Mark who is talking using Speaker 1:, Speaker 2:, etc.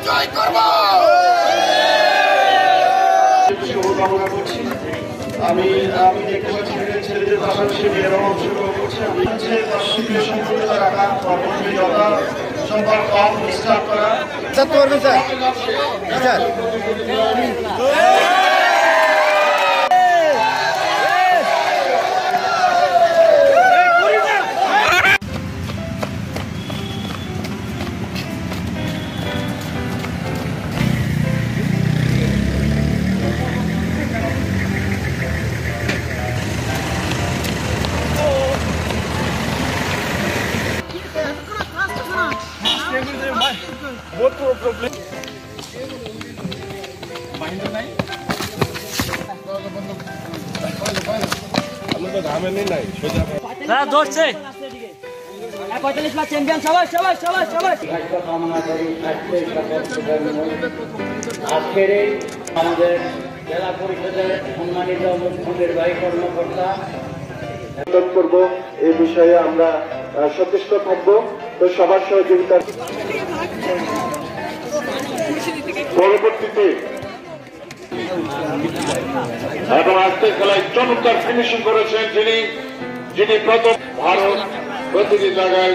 Speaker 1: জয় করব।
Speaker 2: শুভকামনা করছি। আমি দেখতে পাচ্ছি ছেলেদের পাশাপাশি মেয়েরাও অংশগ্রহণ করছে। আমি হচ্ছে দর্শকীয় সম্পূর্ণতা রাখা, কর্মসূচি যথা সম্ভব কম ডিস্টার্ব করা।
Speaker 3: ধরছে 45 চ্যাম্পিয়ন সবাই সবাই সবাই সবাই
Speaker 4: কামনা করি। আজকের আমাদের জেলা পরিষদের সম্মানিত মুখ্য নির্বাহী কর্মকর্তা
Speaker 2: করব এই বিষয়ে আমরা সচেষ্ট থাকবো। তো সবার সহযোগিতা পরবর্তীতে এবং আজকের খেলায় চমৎকার ফিনিশিং করেছেন যিনি প্রথম ভারত প্রতিটি জায়গায়